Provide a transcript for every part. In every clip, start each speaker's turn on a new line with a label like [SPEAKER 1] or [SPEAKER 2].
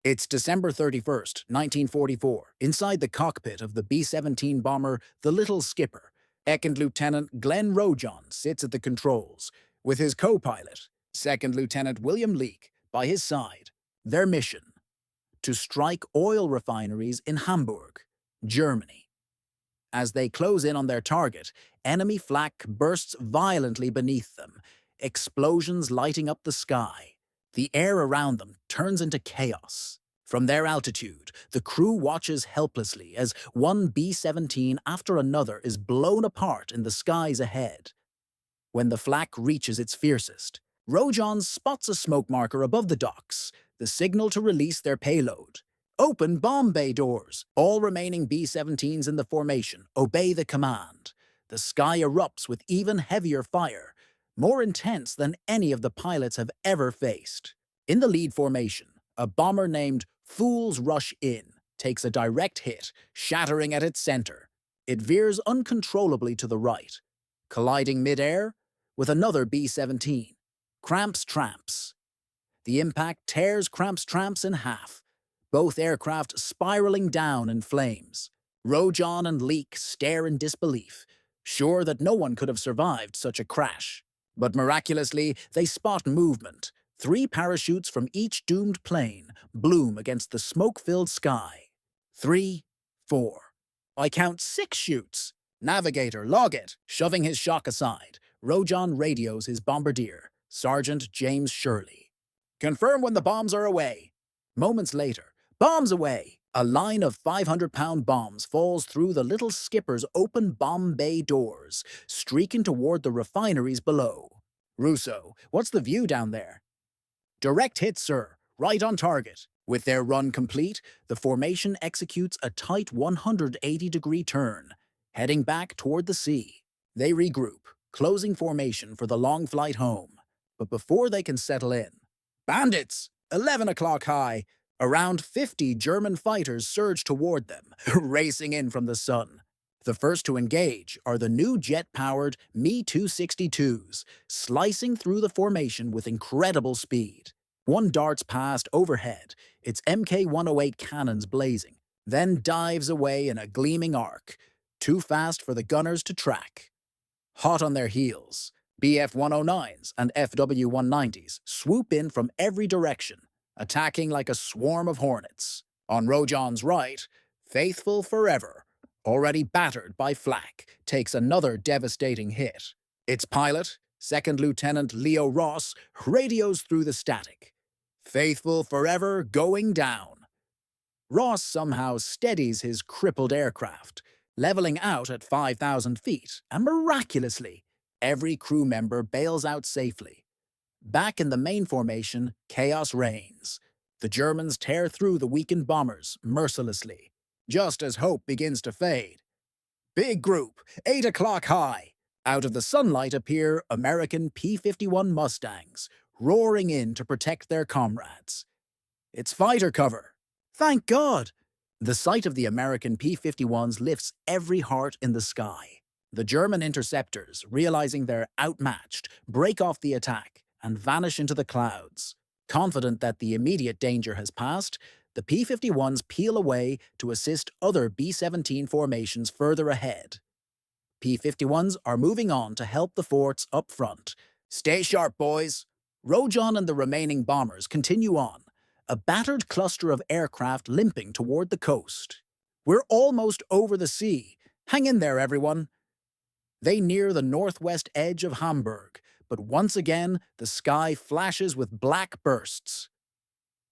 [SPEAKER 1] It's December 31st, 1944, inside the cockpit of the B-17 bomber, the Little Skipper. Second Lieutenant Glenn Rojohn sits at the controls, with his co-pilot, Second Lieutenant William Leek, by his side. Their mission: to strike oil refineries in Hamburg, Germany. As they close in on their target, enemy flak bursts violently beneath them, explosions lighting up the sky. The air around them turns into chaos. From their altitude, the crew watches helplessly as one B-17 after another is blown apart in the skies ahead. When the flak reaches its fiercest, Rojohn spots a smoke marker above the docks, the signal to release their payload. Open bomb bay doors. All remaining B-17s in the formation obey the command. The sky erupts with even heavier fire, more intense than any of the pilots have ever faced. In the lead formation, a bomber named Fools Rush In takes a direct hit, shattering at its center. It veers uncontrollably to the right, colliding midair with another B-17, Cramps Tramps. The impact tears Cramps Tramps in half, both aircraft spiraling down in flames. Rojohn and Leek stare in disbelief, sure that no one could have survived such a crash. But miraculously, they spot movement. 3 parachutes from each doomed plane bloom against the smoke-filled sky. 3, 4. I count 6 shoots. Navigator, log it. Shoving his shock aside, Rojohn radios his bombardier, Sergeant James Shirley. Confirm when the bombs are away. Moments later, bombs away! A line of 500-pound bombs falls through the Little Skipper's open bomb bay doors, streaking toward the refineries below. Russo, what's the view down there? Direct hit, sir. Right on target. With their run complete, the formation executes a tight 180-degree turn, heading back toward the sea. They regroup, closing formation for the long flight home. But before they can settle in, bandits! 11 o'clock high. Around 50 German fighters surge toward them, racing in from the sun. The first to engage are the new jet-powered Me-262s, slicing through the formation with incredible speed. One darts past overhead, its Mk-108 cannons blazing, then dives away in a gleaming arc, too fast for the gunners to track. Hot on their heels, Bf-109s and FW-190s swoop in from every direction, attacking like a swarm of hornets. On Rojohn's right, Faithful Forever, already battered by flak, takes another devastating hit. Its pilot, Second Lieutenant Leo Ross, radios through the static. Faithful Forever going down. Ross somehow steadies his crippled aircraft, leveling out at 5,000 feet, and miraculously, every crew member bails out safely. Back in the main formation, chaos reigns. The Germans tear through the weakened bombers mercilessly, just as hope begins to fade. Big group, 8 o'clock high. Out of the sunlight appear American P-51 Mustangs, roaring in to protect their comrades. It's fighter cover. Thank God! The sight of the American P-51s lifts every heart in the sky. The German interceptors, realizing they're outmatched, break off the attack and vanish into the clouds. Confident that the immediate danger has passed, the P-51s peel away to assist other B-17 formations further ahead. P-51s are moving on to help the forts up front. Stay sharp, boys! Rojohn and the remaining bombers continue on, a battered cluster of aircraft limping toward the coast. We're almost over the sea. Hang in there, everyone! They near the northwest edge of Hamburg, but once again, the sky flashes with black bursts.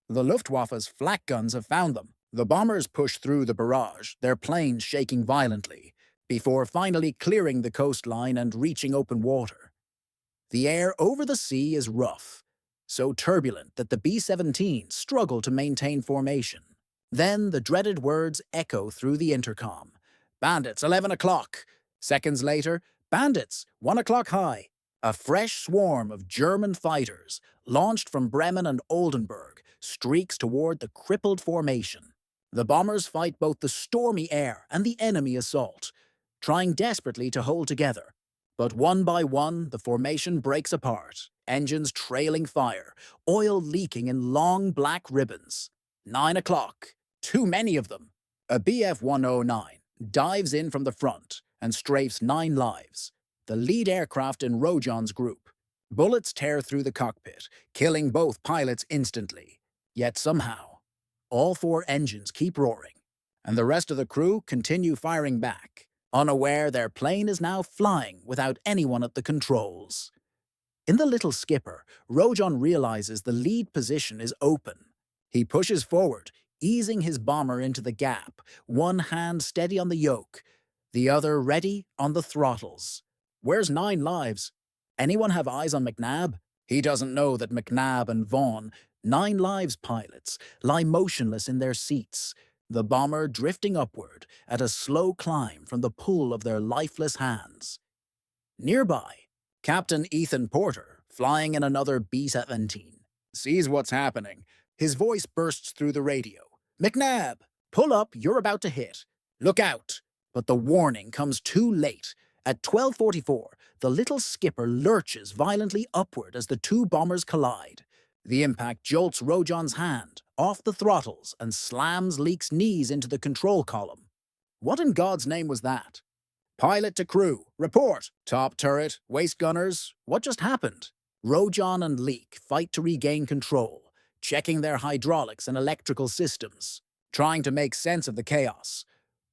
[SPEAKER 1] The Luftwaffe's flak guns have found them. The bombers push through the barrage, their planes shaking violently, before finally clearing the coastline and reaching open water. The air over the sea is rough, so turbulent that the B-17s struggle to maintain formation. Then the dreaded words echo through the intercom. Bandits, 11 o'clock. Seconds later, bandits, 1 o'clock high. A fresh swarm of German fighters, launched from Bremen and Oldenburg, streaks toward the crippled formation. The bombers fight both the stormy air and the enemy assault, trying desperately to hold together. But one by one, the formation breaks apart, engines trailing fire, oil leaking in long black ribbons. 9 o'clock. Too many of them. A Bf-109 dives in from the front and strafes 9 lives, the lead aircraft in Rojohn's group. Bullets tear through the cockpit, killing both pilots instantly. Yet somehow, all 4 engines keep roaring, and the rest of the crew continue firing back, unaware their plane is now flying without anyone at the controls. In the little skipper, Rojohn realizes the lead position is open. He pushes forward, easing his bomber into the gap, one hand steady on the yoke, the other ready on the throttles. Where's 9 lives? Anyone have eyes on McNabb? He doesn't know that McNabb and Vaughn, 9 lives pilots, lie motionless in their seats, the bomber drifting upward at a slow climb from the pull of their lifeless hands. Nearby, Captain Ethan Porter, flying in another B-17, sees what's happening. His voice bursts through the radio. "McNabb, pull up, you're about to hit. Look out!" But the warning comes too late. At 12:44, the little skipper lurches violently upward as the 2 bombers collide. The impact jolts Rojohn's hand off the throttles and slams Leek's knees into the control column. What in God's name was that? "Pilot to crew, report! Top turret, waist gunners, what just happened?" Rojohn and Leek fight to regain control, checking their hydraulics and electrical systems, trying to make sense of the chaos.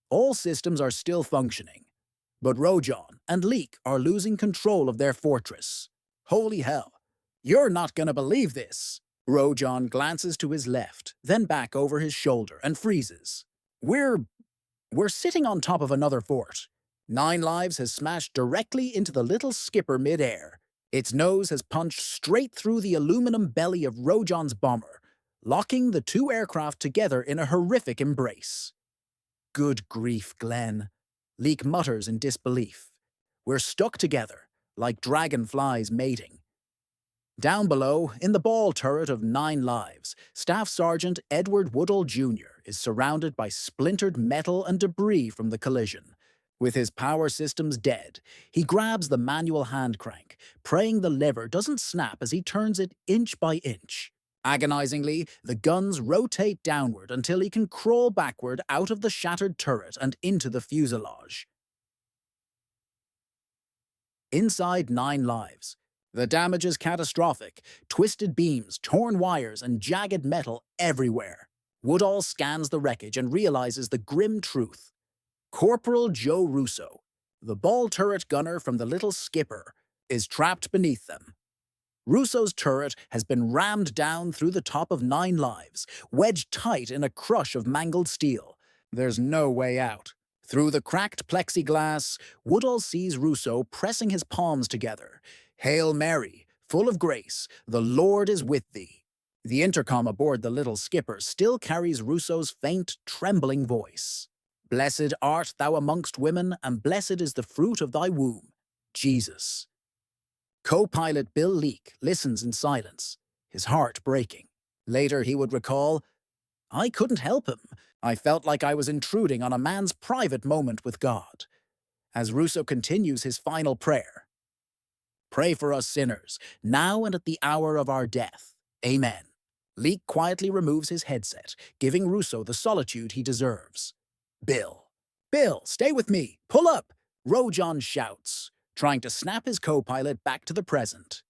[SPEAKER 1] All systems are still functioning, but Rojohn and Leek are losing control of their fortress. Holy hell, you're not gonna believe this! Rojohn glances to his left, then back over his shoulder and freezes. We're sitting on top of another fort. 9 lives has smashed directly into the little skipper midair. Its nose has punched straight through the aluminum belly of Rojohn's bomber, locking the 2 aircraft together in a horrific embrace. "Good grief, Glenn," Leek mutters in disbelief. "We're stuck together, like dragonflies mating." Down below, in the ball turret of 9 lives, Staff Sergeant Edward Woodall Jr. is surrounded by splintered metal and debris from the collision. With his power systems dead, he grabs the manual hand crank, praying the lever doesn't snap as he turns it inch by inch. Agonizingly, the guns rotate downward until he can crawl backward out of the shattered turret and into the fuselage. Inside 9 lives, the damage is catastrophic. Twisted beams, torn wires, and jagged metal everywhere. Woodall scans the wreckage and realizes the grim truth. Corporal Joe Russo, the ball turret gunner from the little skipper, is trapped beneath them. Russo's turret has been rammed down through the top of 9 lives, wedged tight in a crush of mangled steel. There's no way out. Through the cracked plexiglass, Woodall sees Russo pressing his palms together. "Hail Mary, full of grace, the Lord is with thee." The intercom aboard the little skipper still carries Russo's faint, trembling voice. "Blessed art thou amongst women, and blessed is the fruit of thy womb, Jesus." Co-pilot Bill Leek listens in silence, his heart breaking. Later he would recall, "I couldn't help him. I felt like I was intruding on a man's private moment with God." As Russo continues his final prayer, "Pray for us sinners, now and at the hour of our death. Amen." Leek quietly removes his headset, giving Russo the solitude he deserves. Bill, stay with me! Pull up!" Rojohn shouts, trying to snap his co-pilot back to the present.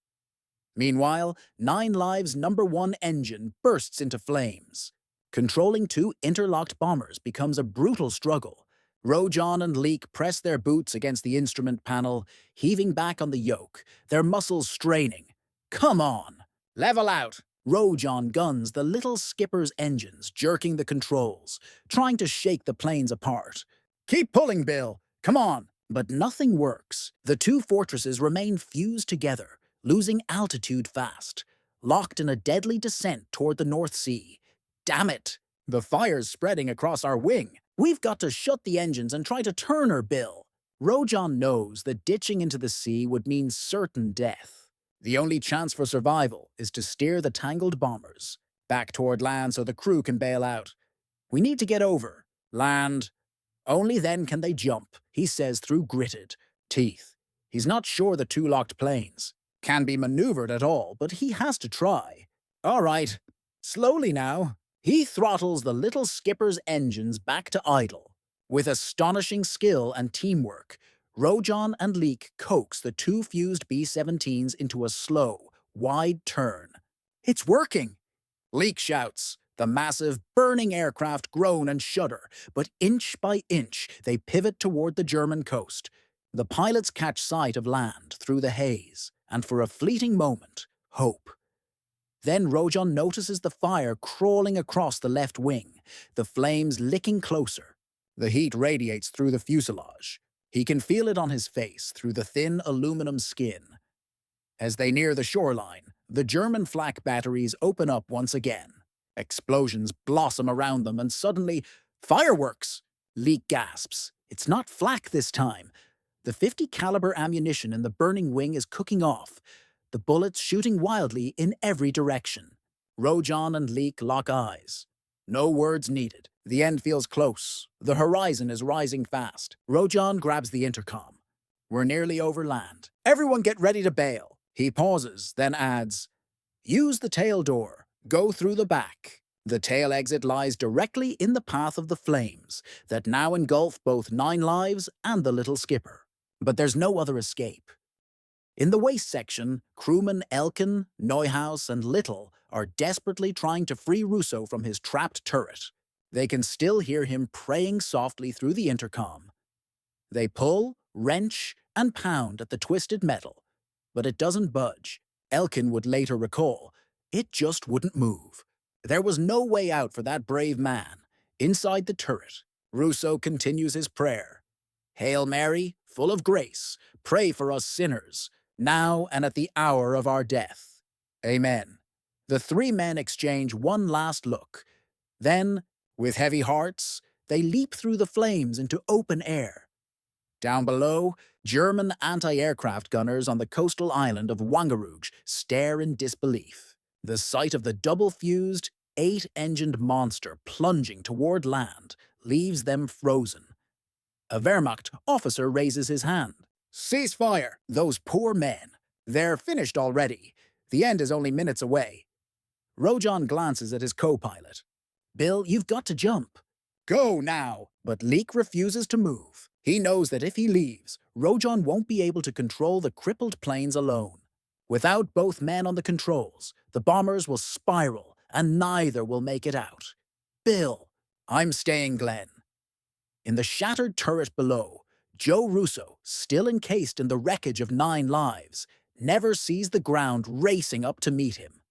[SPEAKER 1] Meanwhile, 9 lives' number 1 engine bursts into flames. Controlling 2 interlocked bombers becomes a brutal struggle. Rojohn and Leek press their boots against the instrument panel, heaving back on the yoke, their muscles straining. "Come on! Level out!" Rojohn guns the little skipper's engines, jerking the controls, trying to shake the planes apart. "Keep pulling, Bill! Come on!" But nothing works. The 2 fortresses remain fused together, losing altitude fast, locked in a deadly descent toward the North Sea. Damn it! The fire's spreading across our wing. We've got to shut the engines and try to turn her, Bill. Rojohn knows that ditching into the sea would mean certain death. The only chance for survival is to steer the tangled bombers back toward land so the crew can bail out. "We need to get over. Land. Only then can they jump," he says through gritted teeth. He's not sure the 2 locked planes can be maneuvered at all, but he has to try. "All right. Slowly now." He throttles the little skipper's engines back to idle. With astonishing skill and teamwork, Rojohn and Leek coax the two fused B-17s into a slow, wide turn. It's working! Leek shouts. The massive, burning aircraft groan and shudder, but inch by inch they pivot toward the German coast. The pilots catch sight of land through the haze, and for a fleeting moment, hope. Then Rojohn notices the fire crawling across the left wing, the flames licking closer. The heat radiates through the fuselage. He can feel it on his face through the thin aluminum skin. As they near the shoreline, the German flak batteries open up once again. Explosions blossom around them, and suddenly, fireworks! Leek gasps. It's not flak this time. The 50 caliber ammunition in the burning wing is cooking off, the bullets shooting wildly in every direction. Rojohn and Leek lock eyes. No words needed. The end feels close. The horizon is rising fast. Rojohn grabs the intercom. We're nearly over land. Everyone get ready to bail. He pauses, then adds, use the tail door. Go through the back. The tail exit lies directly in the path of the flames that now engulf both 9 lives and the little skipper. But there's no other escape. In the waist section, crewmen Elkin, Neuhaus, and Little are desperately trying to free Russo from his trapped turret. They can still hear him praying softly through the intercom. They pull, wrench, and pound at the twisted metal, but it doesn't budge. Elkin would later recall, it just wouldn't move. There was no way out for that brave man. Inside the turret, Russo continues his prayer. Hail Mary, full of grace, pray for us sinners, now and at the hour of our death. Amen. The 3 men exchange one last look. Then, with heavy hearts, they leap through the flames into open air. Down below, German anti-aircraft gunners on the coastal island of Wangerooge stare in disbelief. The sight of the double-fused, 8-engined monster plunging toward land leaves them frozen. A Wehrmacht officer raises his hand. Cease fire! Those poor men. They're finished already. The end is only minutes away. Rojohn glances at his co-pilot. Bill, you've got to jump. Go now! But Leek refuses to move. He knows that if he leaves, Rojohn won't be able to control the crippled planes alone. Without both men on the controls, the bombers will spiral, and neither will make it out. Bill, I'm staying, Glenn. In the shattered turret below, Joe Russo, still encased in the wreckage of 9 lives, never sees the ground racing up to meet him.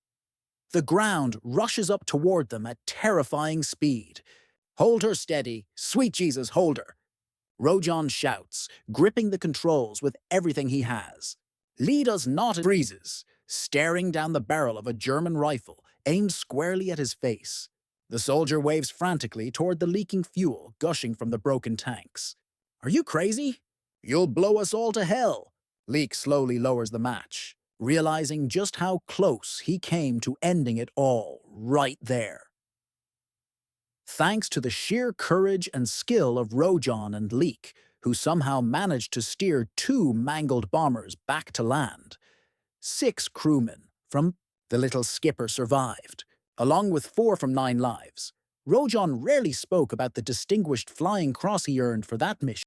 [SPEAKER 1] The ground rushes up toward them at terrifying speed. Hold her steady, sweet Jesus, hold her. Rojohn shouts, gripping the controls with everything he has. Lead us not, breezes, staring down the barrel of a German rifle, aimed squarely at his face. The soldier waves frantically toward the leaking fuel gushing from the broken tanks. Are you crazy? You'll blow us all to hell. Leek slowly lowers the match, realizing just how close he came to ending it all right there. Thanks to the sheer courage and skill of Rojohn and Leek, who somehow managed to steer 2 mangled bombers back to land, 6 crewmen from the little skipper survived, along with 4 from 9 lives. Rojohn rarely spoke about the distinguished flying cross he earned for that mission.